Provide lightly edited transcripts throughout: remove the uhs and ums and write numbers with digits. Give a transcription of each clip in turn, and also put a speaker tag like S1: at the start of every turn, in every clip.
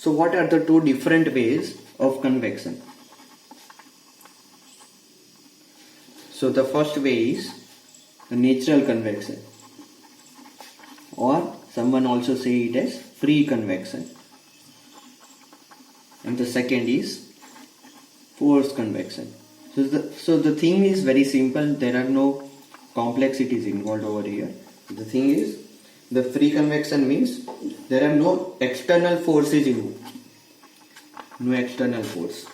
S1: So what are the two different ways of convection? So the first way is the natural convection, or someone also say it as free convection, and the second is forced convection. So the thing is very simple, there are no complexities involved over here. The thing is, the free convection means there are no external forces involved, no external force.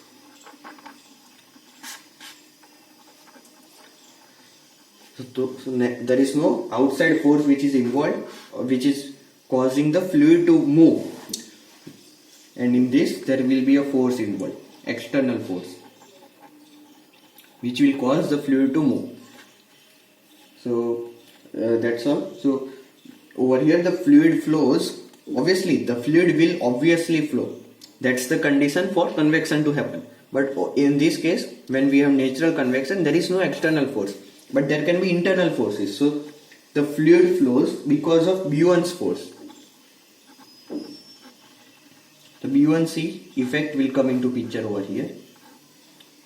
S1: So there is no outside force which is involved, which is causing the fluid to move, and in this there will be a force involved, external force, which will cause the fluid to move. So that's all. So over here the fluid flows, obviously the fluid will obviously flow, that's the condition for convection to happen. But in this case, when we have natural convection, there is no external force, but there can be internal forces. So the fluid flows because of buoyancy force. The buoyancy effect will come into picture over here.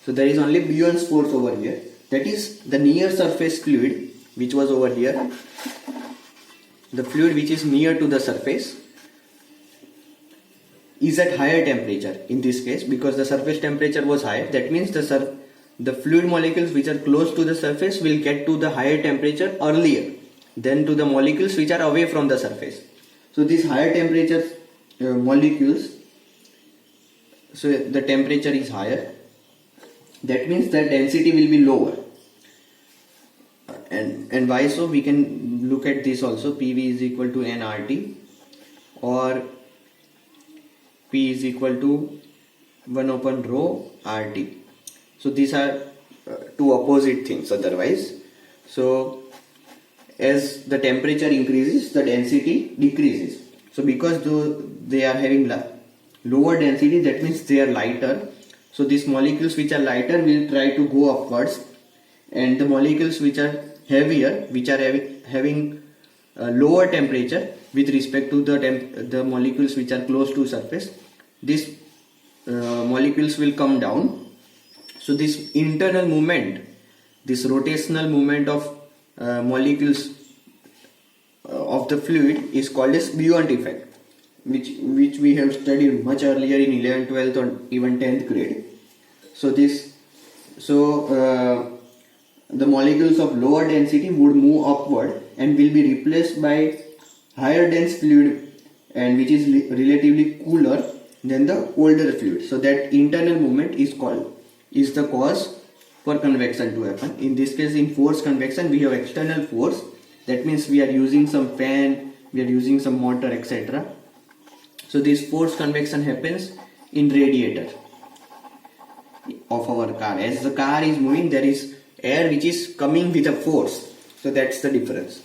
S1: So there is only buoyancy force over here, that is the near surface fluid which was over here, the fluid which is near to the surface is at higher temperature in this case, because the surface temperature was higher. That means the fluid molecules which are close to the surface will get to the higher temperature earlier than to the molecules which are away from the surface. So these higher temperature molecules, so the temperature is higher, that means the density will be lower. And why so? We can look at this also. PV is equal to nRT, or P is equal to 1 upon rho RT. So these are two opposite things otherwise. So as the temperature increases, the density decreases. So because they are having lower density, that means they are lighter. So these molecules which are lighter will try to go upwards, and the molecules which are heavier, which are having lower temperature with respect to the molecules which are close to surface, these molecules will come down. So this internal movement, this rotational movement of molecules of the fluid is called as buoyant effect, which we have studied much earlier in 11th, 12th or even 10th grade. So the molecules of lower density would move upward and will be replaced by higher dense fluid, and which is relatively cooler than the older fluid. So that internal movement is the cause for convection to happen. In this case, in forced convection, we have external force. That means we are using some fan, we are using some motor, etc. So this forced convection happens in radiator of our car. As the car is moving, there is air which is coming with a force. So that's the difference.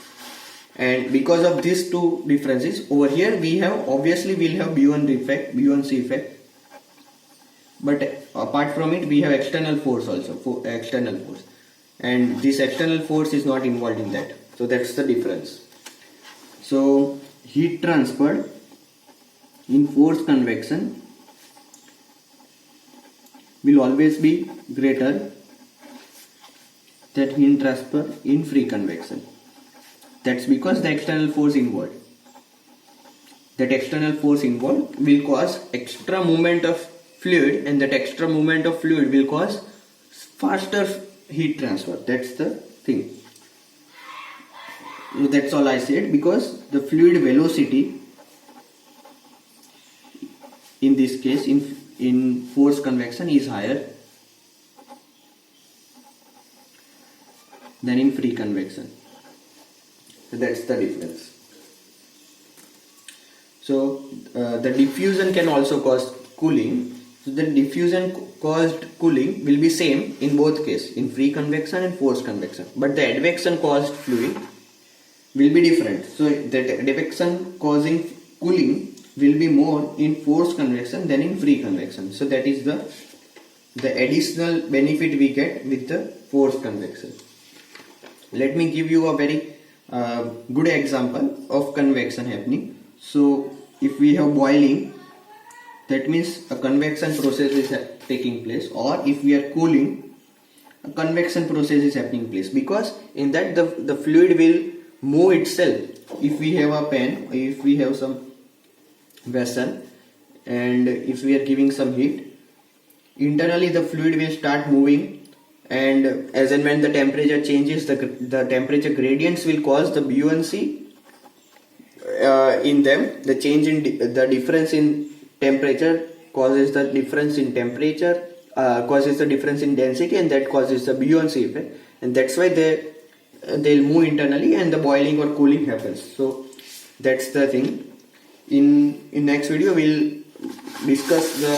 S1: And because of these two differences, over here we have, obviously we'll have buoyancy effect. But apart from it, we have external force also, external force. And this external force is not involved in that. So that's the difference. So heat transfer in forced convection will always be greater than heat transfer in free convection. That's because the external force involved. That external force involved will cause extra movement of fluid, and that extra movement of fluid will cause faster heat transfer. That's the thing. So that's all I said, because the fluid velocity in this case in forced convection is higher than in free convection. So that's the difference. So the diffusion can also cause cooling. So the diffusion caused cooling will be same in both cases, in free convection and forced convection, but the advection caused fluid will be different. So the advection causing cooling will be more in forced convection than in free convection. So that is the additional benefit we get with the forced convection. Let me give you a very good example of convection happening. So if we have boiling, that means a convection process is taking place, or if we are cooling, a convection process is happening place, because in that the fluid will move itself. If we have a pen, if we have some vessel, and if we are giving some heat, internally the fluid will start moving, and as and when the temperature changes, the temperature gradients will cause the buoyancy in them. The change in the difference in temperature causes the difference in temperature, causes the difference in density, and that causes the buoyancy effect, and that's why they'll move internally and the boiling or cooling happens. So that's the thing. In next video we'll discuss the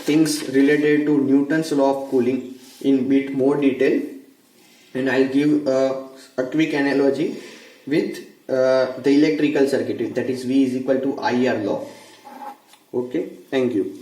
S1: things related to Newton's law of cooling in bit more detail, and I'll give a quick analogy with the electrical circuit, that is V is equal to IR law. Okay, thank you.